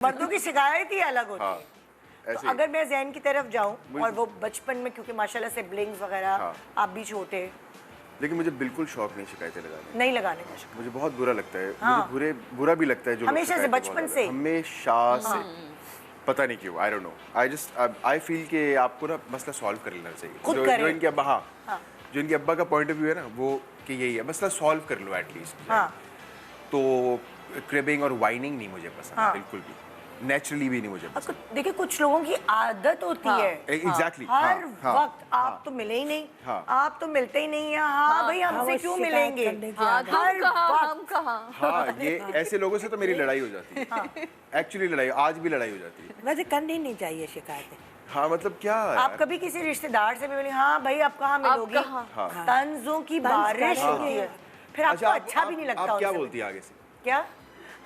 मर्दों की शिकायत ही अलग होती है। तो ऐसे अगर मैं जैन की तरफ जाऊं और वो बचपन में, क्योंकि माशाल्लाह से ब्लिंग्स वगैरह, आप भी छोटे, लेकिन मुझे बिल्कुल शौक नहीं शिकायतें लगाने नहीं लगाने का शौक। मुझे बहुत बुरा लगता है। हाँ। मुझे बुरा भी लगता है जो लोग हमेशा से, शिकायतें बचपन बहुत से। ज़्यादा- हमेशा से पता नहीं क्यों, I don't know, I feel कि आपको ना मसला सॉल्व कर लेना चाहिए। खुद जो करें। इनके अब्बा, हाँ, हाँ। जो इनके अब्बा का पॉइंट ऑफ व्यू है ना, वो कि यही है, मसला सॉल्व कर लो एटलीस्ट। हाँ। तो क्रिबिंग और वाइनिंग नहीं मुझे पसंद, हाँ। बिल्कुल भी, नेचुरली भी नहीं मुझे पसंद। देखिए कुछ लोगों की आदत होती है एग्जैक्टली, हर वक्त आप तो मिले ही नहीं, आप तो मिलते ही नहीं है। हाँ भाई, हमसे क्यों मिलेंगे? हर वक्त। हाँ, ये ऐसे लोगों से तो मेरी लड़ाई हो जाती है। एक्चुअली लड़ाई, आज भी लड़ाई हो जाती है। वैसे करनी नहीं चाहिए शिकायतें। हाँ, मतलब क्या आप कभी किसी रिश्तेदार से भी मिले, हाँ भाई आप कहाँ मिलोगी? तंजों की बारिश होती है, फिर आपको अच्छा भी नहीं लगता। आप क्या उनसे बोलती है आगे से? क्या?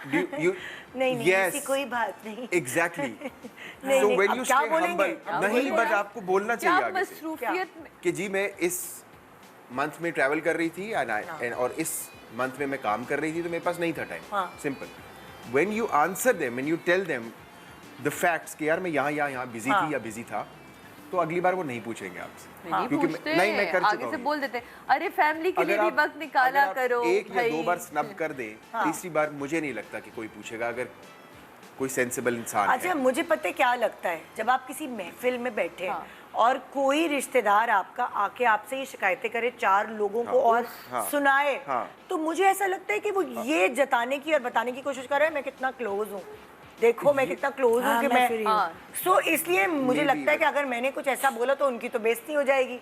नहीं, ऐसी कोई बात नहीं। एग्जैक्टली। नहीं, So नहीं, when अब you क्या stay बोलेंगे? humble, नहीं, बट आपको बोलना चाहिए आगे से मसरूफियत में कि जी मैं इस मंथ में ट्रैवल कर रही थी और इस मंथ में मैं काम कर रही थी, तो मेरे पास नहीं था time. Simple. When you answer them, when you tell them the facts कि यार मैं यहाँ बिजी थी या बिजी था, तो अगली बार वो नहीं पूछेंगे आपसे। नहीं क्योंकि पूछते, नहीं, मैं कर चुका आगे से हूँ। बोल देते हैं, अरे फैमिली के लिए भी वक्त निकाला अगर आप करो एक या भाई। 2 बार स्नब कर दे, तीसरी बार मुझे नहीं लगता कि कोई पूछेगा, अगर कोई सेंसिबल इंसान है। अच्छा, मुझे पता है क्या लगता है, जब आप किसी महफिल में बैठे और कोई रिश्तेदार आपका आके आपसे ये शिकायतें करे 4 लोगों को और सुनाए, तो मुझे ऐसा लगता है कि वो ये जताने की और बताने की कोशिश कर रहे हैं मैं कितना क्लोज हूँ, देखो मैं कितना क्लोज हूँ कि मैं सो इसलिए मुझे लगता है कि अगर मैंने कुछ ऐसा बोला तो उनकी तो बेइज्जती हो जाएगी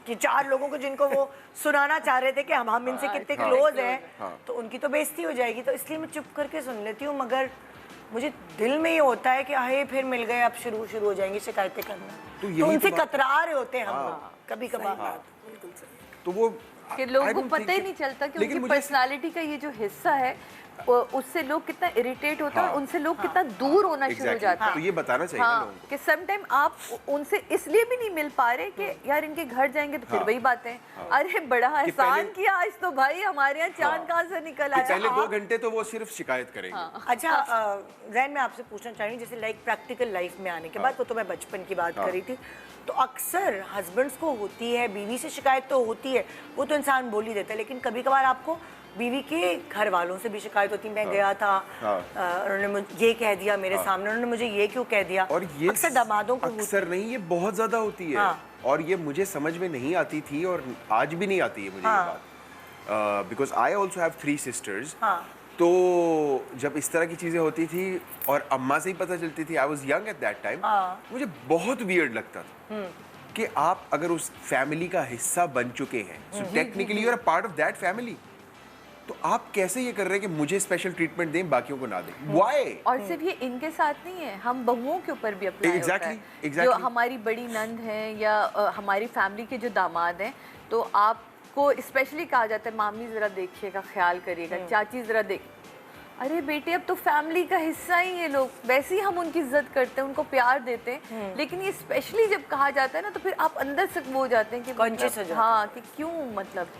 कि 4 लोगों को जिनको वो सुनाना चाह रहे थे कि हम इनसे कितने क्लोज हैं, तो उनकी तो बेइज्जती हो जाएगी। तो इसलिए मैं चुप करके सुन लेती हूँ, मगर मुझे दिल में ये होता है कि अरे फिर मिल गए, अब शुरू हो जाएंगी शिकायतें करना, तो उनसे कतरा रहे होते हैं हम लोग कभी कभार। तो वो कि लोगों को पता ही नहीं चलता कि उनकी पर्सनालिटी का ये जो हिस्सा है उससे लोग कितना इरिटेट होते हैं और उनसे लोग कितना दूर होना शुरू हो जाते हैं। तो ये बताना चाहिए ना लोगों को कि सम टाइम आप उनसे इसलिए भी नहीं मिल पा रहे कि यार इनके घर जाएंगे तो फिर वही बातें, अरे बड़ा एहसान किया आज तो भाई, हमारे यहाँ चांद कहाँ से निकल आया। पहले 2 घंटे तो वो सिर्फ शिकायत करेंगे। अच्छा जैन, मैं आपसे पूछना चाह रही हूँ, जैसे लाइक प्रैक्टिकल लाइफ में आने के बाद, वो तो मैं बचपन की बात कर रही थी, तो अक्सर हस्बैंड्स को होती है, बीवी से शिकायत तो होती है, वो तो इंसान बोल ही देता है, लेकिन कभी कभार आपको बीवी के घर वालों से भी शिकायत होती है, मैं गया था, उन्होंने मुझे ये कह दिया मेरे सामने, उन्होंने मुझे ये क्यों कह दिया। और ये अक्सर दामादों को अक्सर नहीं, ये बहुत ज्यादा होती है। और ये मुझे समझ में नहीं आती थी और आज भी नहीं आती है मुझे ये बात, because I also have 3 sisters. तो जब इस तरह की चीजें होती थी और अम्मा से ही पता चलती थी, I was young at that time, मुझे बहुत वियर्ड लगता था कि आप अगर उस फैमिली का हिस्सा बन चुके हैं, so technically you are a part of that family, तो आप कैसे ये कर रहे हैं कि मुझे स्पेशल ट्रीटमेंट दें, बाकियों को ना दें? व्हाई? और सिर्फ ये इनके साथ नहीं है, हम बहुओं के ऊपर भी अप्लाई होता है। जो हमारी बड़ी नंद है या हमारी फैमिली के जो दामाद हैं, तो आपको स्पेशली कहा जाता है मामी जरा देखिएगा, ख्याल करिएगा, चाची जरा देख, अरे बेटे अब तो फैमिली का हिस्सा ही है, लोग वैसे ही हम उनकी इज्जत करते हैं, उनको प्यार देते हैं, लेकिन ये स्पेशली जब कहा जाता है ना, तो फिर आप अंदर से वो हो जाते हैं कि कॉन्शियस हो जाते हैं। हाँ, कि क्यों, मतलब